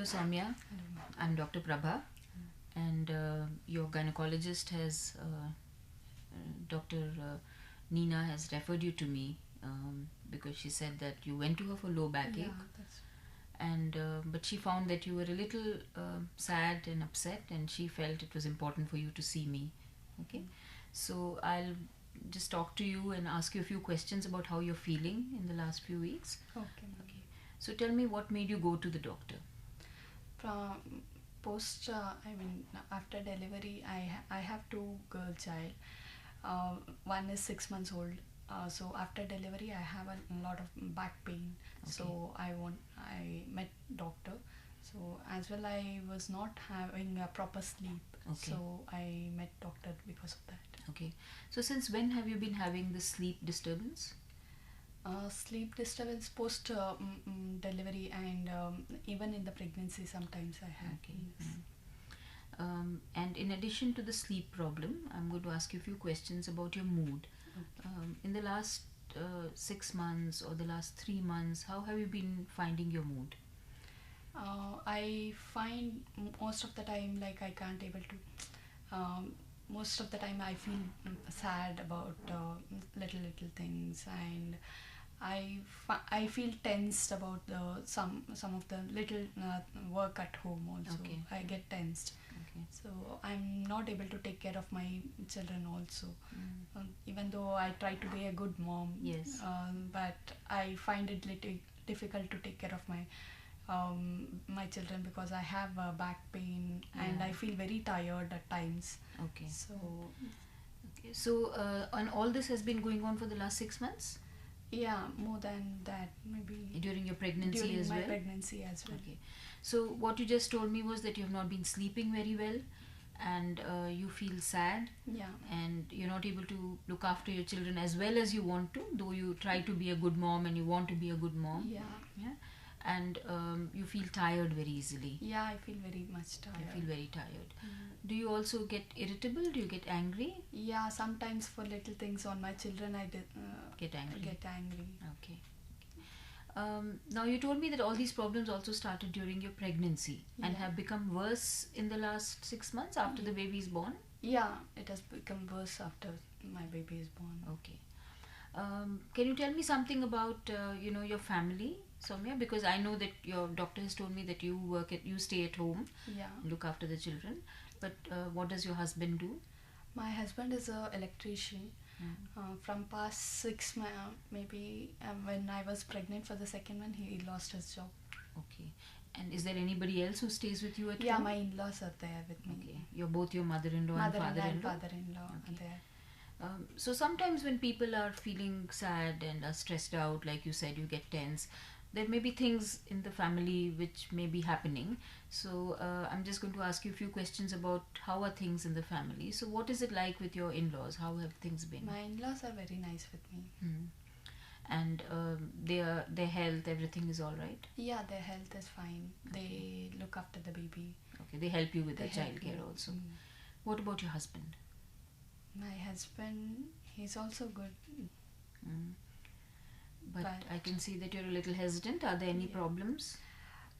Hello Soumya, I'm Dr. Prabha, and your gynecologist has, Dr. Nina has referred you to me because she said that you went to her for low backache, That's and but she found that you were a little sad and upset, and she felt it was important for you to see me. Okay, so I'll just talk to you and ask you a few questions about how you're feeling in the last few weeks. okay. Okay, so tell me what made you go to the doctor. From post, after delivery, I have two girl child. One is 6 months old. So after delivery, I have a lot of back pain. So I met doctor. So as well, I was not having a proper sleep. Okay. So I met doctor because of that. Okay, so since when have you been having this sleep disturbance? Sleep disturbance post delivery, and even in the pregnancy sometimes I had. Okay. Yes. And in addition to the sleep problem, I'm going to ask you a few questions about your mood. In the last 6 months or the last 3 months, how have you been finding your mood? I find most of the time like I can't able to. Most of the time I feel sad about little things, and I feel tensed about the some of the little work at home also. Okay. I get tensed. Okay. So I'm not able to take care of my children also. Even though I try to be a good mom, Yes. but I find it little difficult to take care of my children because I have back pain, and Yeah. I feel very tired at times. Okay. So Okay. So, and all this has been going on for the last 6 months yeah, more than that maybe during your pregnancy during as my well. pregnancy as well. Okay. So what you just told me was that you have not been sleeping very well, and you feel sad, Yeah. and you're not able to look after your children as well as you want to, though you try to be a good mom and you want to be a good mom. Yeah. Yeah. And you feel tired very easily. Yeah, I feel very much tired. You feel very tired. Do you also get irritable? Do you get angry? Yeah, sometimes for little things on my children I Get angry. get angry. Okay. Now you told me that all these problems also started during your pregnancy and Yeah. have become worse in the last 6 months after the baby is born. Yeah, it has become worse after my baby is born. Okay. Can you tell me something about your family, Soumya? Because I know that your doctor has told me that you stay at home, Yeah. look after the children. But what does your husband do? My husband is a electrician. From past 6 months, maybe when I was pregnant for the second one, he lost his job. Okay. And is there anybody else who stays with you at Yeah, home? my in-laws are there with me. Okay. You're both your mother-in-law and Mother-in-law and father-in-law? father-in-law are Okay. there. So sometimes when people are feeling sad and are stressed out, like you said, you get tense. There may be things in the family which may be happening. So I'm just going to ask you a few questions about how are things in the family. So what is it like with your in-laws? How have things been? My in-laws are very nice with me. And their health, everything is all right? Yeah, their health is fine. They look after the baby. Okay, they help you with the They help childcare me. also. What about your husband? My husband, he's also good. But But- I can see that you're a little hesitant. Are there any Yeah. problems?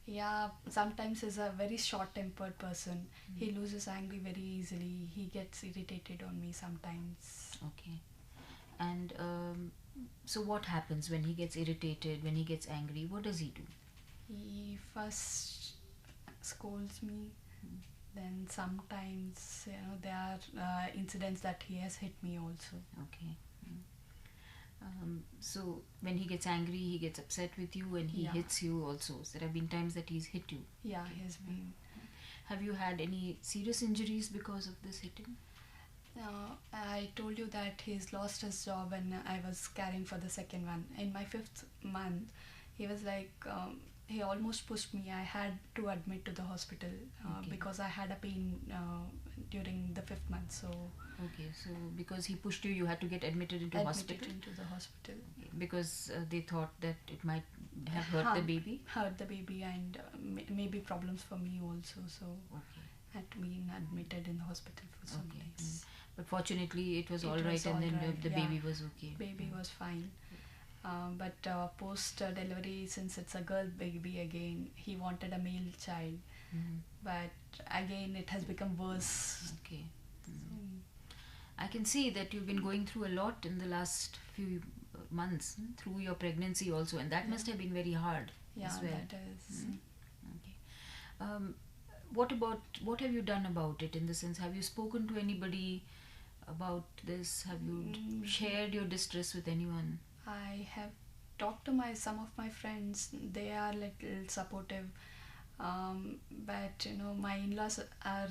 Yeah, sometimes he's a very short-tempered person. He loses angry very easily. He gets irritated on me sometimes. Okay. And so what happens when he gets irritated, when he gets angry? What does he do? He first scolds me. Then sometimes, there are incidents that he has hit me also. Okay. So when he gets angry, he gets upset with you and he Yeah. hits you also. So there have been times that he's hit you. Yeah, he has been. Have you had any serious injuries because of this hitting? I told you that he's lost his job and I was caring for the second one. In my 5th month, he was like, he almost pushed me. I had to admit to the hospital Okay. because I had a pain during the 5th month. So Okay, so because he pushed you, you had to get admitted into admitted hospital? into the hospital. Okay, because they thought that it might have hurt the baby? Hurt the baby, and maybe problems for me also. So Okay. had to be admitted in the hospital for some Okay. days. But fortunately it was It all right, was and all then right, the yeah. baby was okay. Baby was fine. But post delivery, since it's a girl baby again, he wanted a male child. Mm. But again, it has become worse. Okay. So, I can see that you've been going through a lot in the last few months through your pregnancy also, and that must have been very hard yeah, as well. that is. Okay. Um, what have you done about it, in the sense, have you spoken to anybody about this? Have you shared your distress with anyone? I have talked to some of my friends. They are little supportive, but my in-laws are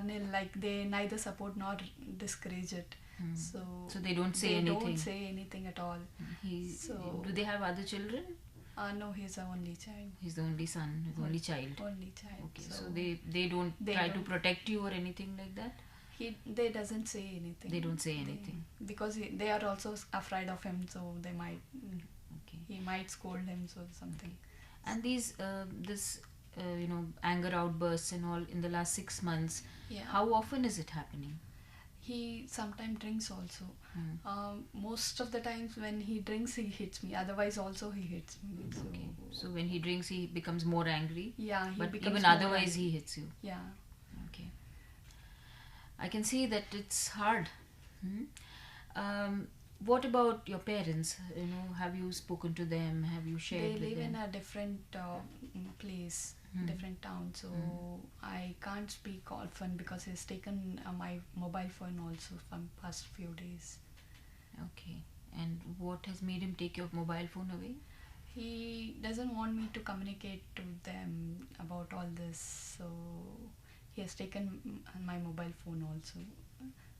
nil. Like, they neither support nor discourage it. So they don't say anything. Don't say anything at all. Do they have other children? No, he's the only child. He's the only son, the only child. Only child. Okay, so they don't try to protect you or anything like that? They doesn't say anything. They don't say anything. Because they are also afraid of him, so they might. Okay. He might scold him, so something. Okay. And this anger outbursts and all in the last 6 months. Yeah. How often is it happening? He sometimes drinks also. Most of the times when he drinks, he hits me. Otherwise, also he hits me. So, okay. So when he drinks, he becomes more angry. Yeah, he but becomes even more otherwise, angry. he hits you. Yeah. Okay. I can see that it's hard. What about your parents? Have you spoken to them? Have you shared with them? They live in a different place, different town. So I can't speak often because he's taken my mobile phone also from past few days. Okay. And what has made him take your mobile phone away? He doesn't want me to communicate to them about all this. So he has taken my mobile phone also.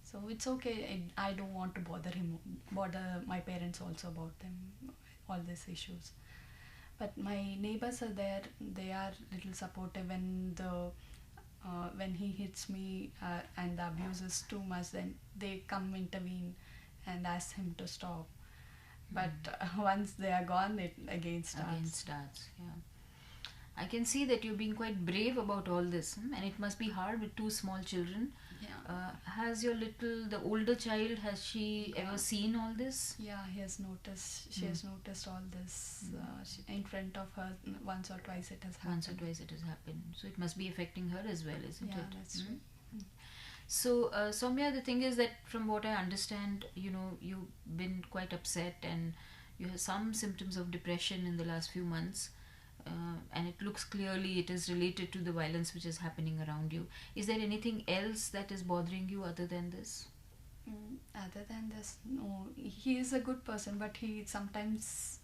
So it's okay. I don't want to bother my parents also about them, all these issues. But my neighbors are there. They are little supportive when he hits me and the abuse is too much. Then they come intervene and ask him to stop. But once they are gone, it again starts. Yeah. I can see that you're being quite brave about all this, and it must be hard with 2 small children. Yeah. Has the older child, has she ever seen all this? Yeah, he has noticed. She has noticed all this in front of her. Once or twice it has happened. Once or twice it has happened. So it must be affecting her as well, isn't it? Yeah, that's true. So, Soumya, the thing is that from what I understand, you've been quite upset and you have some symptoms of depression in the last few months. And it looks clearly it is related to the violence which is happening around you. Is there anything else that is bothering you other than this? Other than this, no. He is a good person, but he sometimes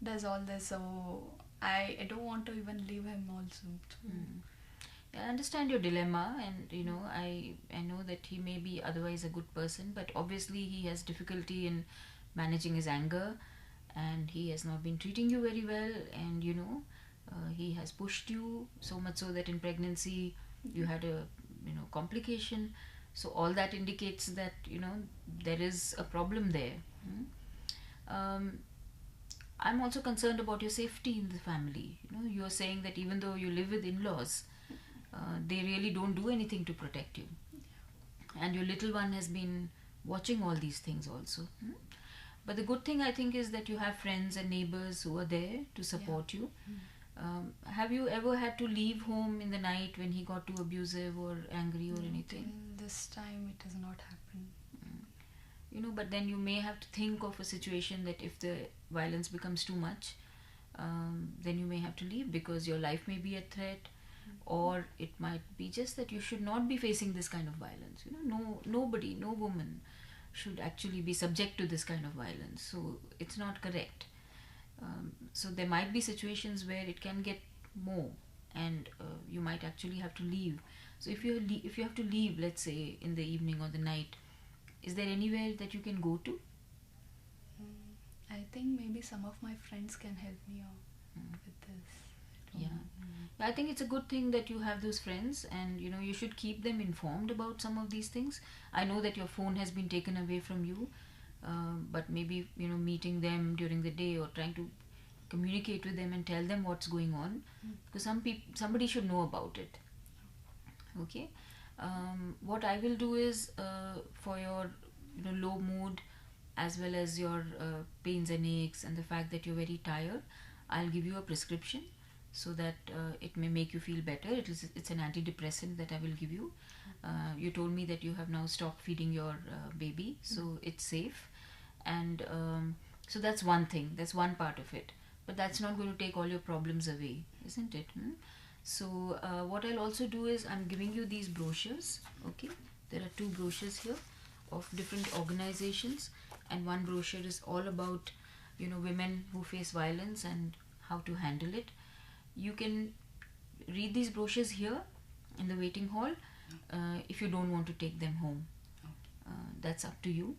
does all this, so I don't want to even leave him also. I understand your dilemma, and I know that he may be otherwise a good person, but obviously he has difficulty in managing his anger, and he has not been treating you very well, and he has pushed you so much so that in pregnancy you had a complication. So all that indicates that there is a problem there. I'm also concerned about your safety in the family. You're saying that even though you live with in-laws, they really don't do anything to protect you, and your little one has been watching all these things also. But the good thing, I think, is that you have friends and neighbors who are there to support you. Have you ever had to leave home in the night when he got too abusive or angry or anything? This time it has not happened. But then you may have to think of a situation that if the violence becomes too much, then you may have to leave because your life may be at threat, or it might be just that you should not be facing this kind of violence. Nobody, no woman should actually be subject to this kind of violence. So it's not correct. So there might be situations where it can get more, and you might actually have to leave. So if you have to leave, let's say in the evening or the night, is there anywhere that you can go to? I think maybe some of my friends can help me out with this. I think it's a good thing that you have those friends, and you should keep them informed about some of these things. I know that your phone has been taken away from you, but maybe meeting them during the day or trying to communicate with them and tell them what's going on, because somebody should know about it. Okay. What I will do is, for your low mood, as well as your pains and aches and the fact that you're very tired, I'll give you a prescription so that it may make you feel better. It's an antidepressant that I will give you. You told me that you have now stopped feeding your baby, so it's safe. And so that's one thing, that's one part of it. But that's not going to take all your problems away, isn't it? So what I'll also do is I'm giving you these brochures. Okay, there are 2 brochures here of different organizations, and one brochure is all about women who face violence and how to handle it. You can read these brochures here in the waiting hall if you don't want to take them home. That's up to you.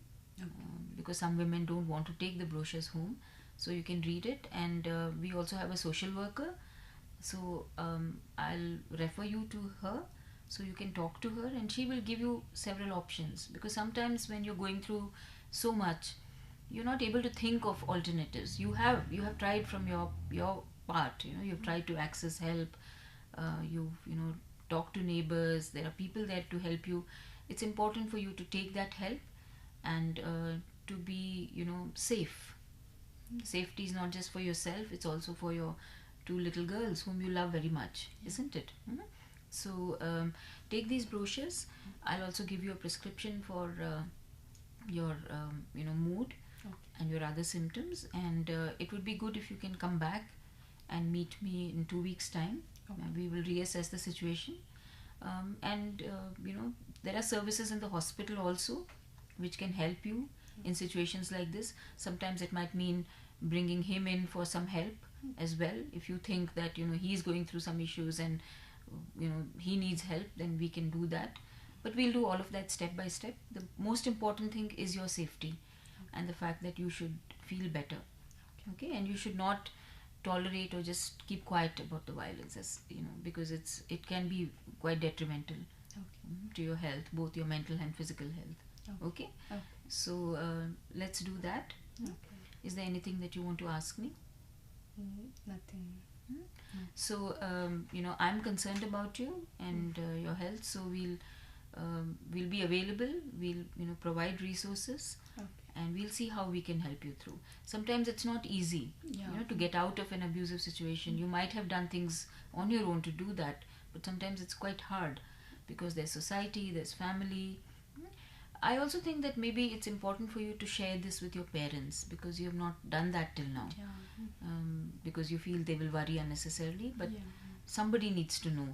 Because some women don't want to take the brochures home, so you can read it. And we also have a social worker, so I'll refer you to her so you can talk to her, and she will give you several options, because sometimes when you're going through so much, you're not able to think of alternatives. You have tried from your part, you've tried to access help, you've talked to neighbors, there are people there to help you. It's important for you to take that help and to be safe. Safety is not just for yourself, it's also for your 2 little girls whom you love very much, isn't it? So take these brochures. I'll also give you a prescription for your mood and your other symptoms, and it would be good if you can come back and meet me in 2 weeks time. We will reassess the situation, and there are services in the hospital also which can help you in situations like this. Sometimes it might mean bringing him in for some help as well. If you think that he's going through some issues and he needs help, then we can do that. But we'll do all of that step by step. The most important thing is your safety and the fact that you should feel better. Okay, and you should not tolerate or just keep quiet about the violence, as because it can be quite detrimental to your health, both your mental and physical health. Okay. So let's do that. Is there anything that you want to ask me? Nothing. So I'm concerned about you and your health, so we'll be available. We'll provide resources, and we'll see how we can help you through. Sometimes it's not easy to get out of an abusive situation. You might have done things on your own to do that, but sometimes it's quite hard because there's society, there's family. I also think that maybe it's important for you to share this with your parents, because you have not done that till now. Because you feel they will worry unnecessarily, but somebody needs to know.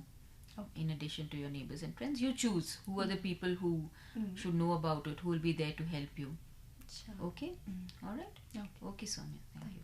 In addition to your neighbors and friends, you choose who are the people who should know about it, who will be there to help you. Okay? All right? Okay, Sonia. Thank you.